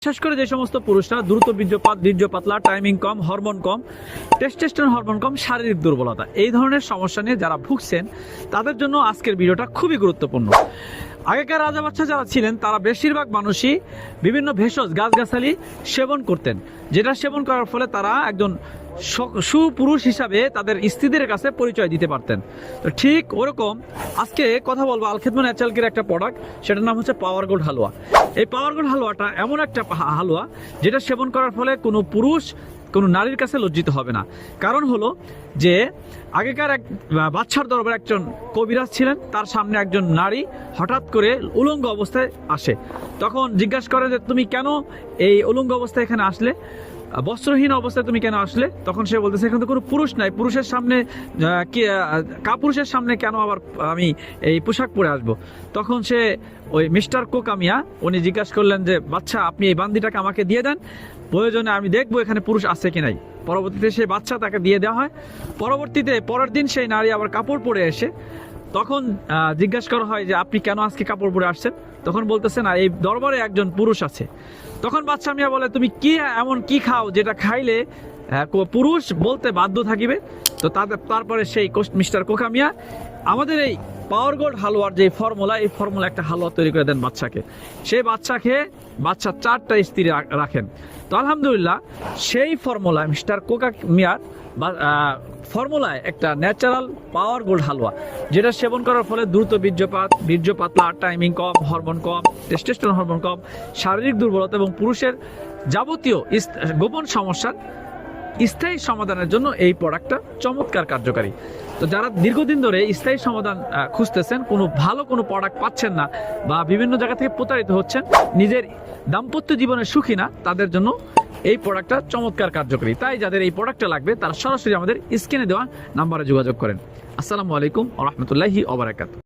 বিশেষ করে যে সমস্ত পুরুষরা দ্রুত বীর্যপাত, বীর্য পাতলা, টাইমিং কম, হরমোন কম, টেস্টোস্টেরন হরমোন কম, শারীরিক দুর্বলতা, এই ধরনের সমস্যা নিয়ে যারা ভুগছেন তাদের জন্য আজকের ভিডিওটা খুবই গুরুত্বপূর্ণ। আগেকার রাজা বাচ্চা যারা ছিলেন তারা বেশিরভাগ মানুষই বিভিন্ন ভেষজ গাছগাছালি সেবন করতেন, যেটা সেবন করার ফলে তারা একজন সুপুরুষ হিসাবে তাদের স্ত্রীদের কাছে পরিচয় দিতে পারতেন। তো ঠিক ওরকম আজকে কথা বলবো আলখেদমা ন্যাচারাল কেয়ার একটা প্রোডাক্ট, সেটার নাম হচ্ছে পাওয়ার গোল্ড হালুয়া। এই পাওয়ার গোল্ড হালুয়াটা এমন একটা হালুয়া যেটা সেবন করার ফলে কোনো পুরুষ কোনো নারীর কাছে লজ্জিত হবে না। কারণ হলো যে আগেকার এক বাদশার দরবারে একজন কবিরাজ ছিলেন, তার সামনে একজন নারী হঠাৎ করে উলঙ্গ অবস্থায় আসে। তখন জিজ্ঞাসা করে যে তুমি কেন এই উলঙ্গ অবস্থায় এখানে আসলে, বস্ত্রহীন অবস্থায় তুমি কেন আসলে? তখন সে বলতেছে এখানে তো কোনো পুরুষ নাই, পুরুষের সামনে কাপুরুষের সামনে কেন আবার আমি এই পোশাক পরে আসবো? তখন সে ওই মিস্টার কোকামিয়া উনি জিজ্ঞাসা করলেন যে বাচ্চা আপনি এই বান্দিটাকে আমাকে দিয়ে দেন, প্রয়োজনে আমি দেখবো এখানে পুরুষ আছে কি নাই। পরবর্তীতে সেই বাচ্চা তাকে দিয়ে দেওয়া হয়। পরবর্তীতে পরের দিন সেই নারী আবার কাপড় পরে এসে তখন জিজ্ঞাসা করা হয় যে আপনি কেন আজকে কাপড় পরে আসছেন? তখন বলতেছে না এই দরবারে একজন পুরুষ আছে। তখন বাদশা মিয়া বলে তুমি কি এমন কি খাও যেটা খাইলে পুরুষ বলতে বাধ্য থাকিবে? তো তারপরে সেই মিস্টার কোকামিয়া আমাদের এই পাওয়ার গোল্ড হালুয়ার যে ফর্মুলা, এই ফর্মুলা একটা হালুয়া তৈরি করে দেন বাচ্চাকে। সেই বাচ্চা খেয়ে বাচ্চা 4টা স্ত্রী রাখেন। তো আলহামদুলিল্লাহ সেই ফর্মুলা মিস্টার কোকামিয়ার ফর্মুলায় একটা ন্যাচারাল পাওয়ার গোল্ড হালুয়া, যেটা সেবন করার ফলে দ্রুত বীর্য পাতলা, টাইমিং কম, হরমোন কম, টেস্টোস্টেরন হরমোন কম, শারীরিক দুর্বলতা এবং পুরুষের যাবতীয় গোপন সমস্যার স্থায়ী সমাধানের জন্য এই প্রোডাক্টটা চমৎকার কার্যকারী। তো যারা দীর্ঘদিন ধরে স্থায়ী সমাধান খুঁজতেছেন, ভালো কোনো প্রোডাক্ট পাচ্ছেন না বা বিভিন্ন জায়গা থেকে প্রতারিত হচ্ছেন, নিজের দাম্পত্য জীবনে সুখী না, তাদের জন্য এই প্রোডাক্টটা চমৎকার কার্যকরী। তাই যাদের এই প্রোডাক্টটা লাগবে তারা সরাসরি আমাদের স্ক্রিনে দেওয়া নাম্বারে যোগাযোগ করেন। আসসালামু আলাইকুম ওয়া রাহমাতুল্লাহি ওয়া বারাকাতুহু।